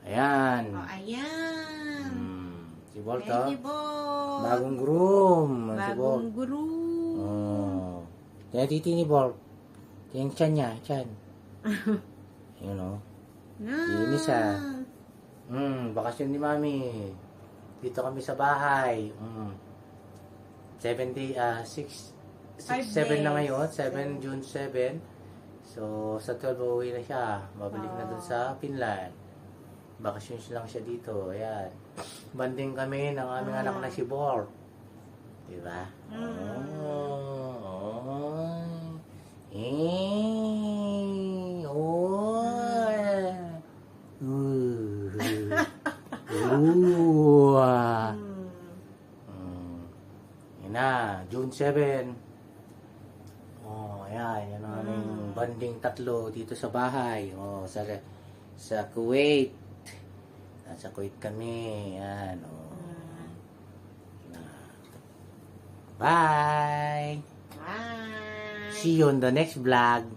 Ayan. Oh, ayan. Si Bolt, Thank you, Bolt. bagong groom. Si Bagong Bolt. guru. Oh. Kaya titi ni Bolt. Yung tiyan niya, tiyan. Yun, oh. Linis, bakasyon ni Mami. Dito kami sa bahay. 7 day, 7 na ngayon. 7, June 7. So, sa 12 uuwi na siya. Babalik na dun sa Finland. Bakasyon lang siya dito. Ayan. Banding kami ng aming anak na si Bor. Diba? Yan na, June 7. Ayan, yan ang aming banding tatlo dito sa bahay. Sa Kuwait. Nasa Kuwait kami. Yan, Bye! Bye. See you on the next vlog.